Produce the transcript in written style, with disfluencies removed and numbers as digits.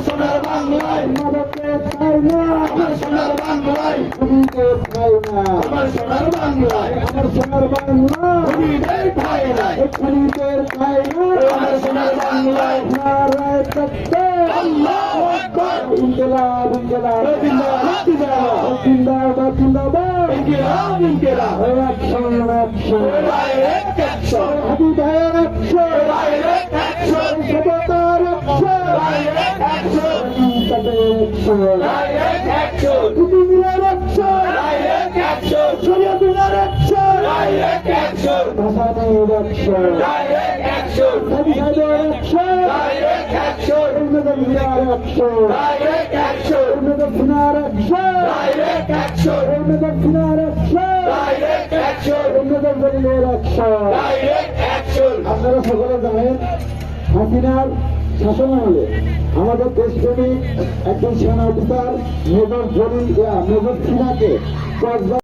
সোনার বাংলায় মাদকে চাই না, আমার সোনার বাংলায় খুনিকে চাই না, আমার সোনার বাংলায় আমার সোনার বাংলা খুনিদের ঠাঁই নাই খুনিকে চাই না, আমার সোনার বাংলায় নারায় তাকবীর, আল্লাহু আকবার ইনকিলাব ইনকিলাব জিন্দাবাদ জিন্দাবাদ জিন্দাবাদ জিন্দাবাদ, ইনকিলাব ইনকিলাব অ্যাকশন অ্যাকশন, ডাইরেক্ট অ্যাকশন হাবিবের অ্যাকশন, ডাইরেক্ট অ্যাকশন সততার অ্যাকশন, ডাইরেক্ট অ্যাকশন ইনসাফের অ্যাকশন, ডাইরেক্ট অ্যাকশন কুতুবের অ্যাকশন, ডাইরেক্ট অ্যাকশন শরীয়তের অ্যাকশন, ডাইরেক্ট অ্যাকশন ভাষানের অ্যাকশন, ডাইরেক্ট অ্যাকশন সাদিসাদের অ্যাকশন, ডাইরেক্ট অ্যাকশন উন্নতর ভিনার অ্যাকশন, ডাইরেক্ট অ্যাকশন উন্নতর ভিনার অ্যাকশন, ডাইরেক্ট অ্যাকশন উন্নতর ভিনার অ্যাকশন, ডাইরেক্ট অ্যাকশন উন্নতর দলিলের অ্যাকশন। ডাইরেক্ট অ্যাকশন আপনারা সকলে জানেন হাসিনার শাসনামলে আমাদের দেশপ্রেমিক একজন সেনা অফিসার মেজর জলিল মেজর সিনাকে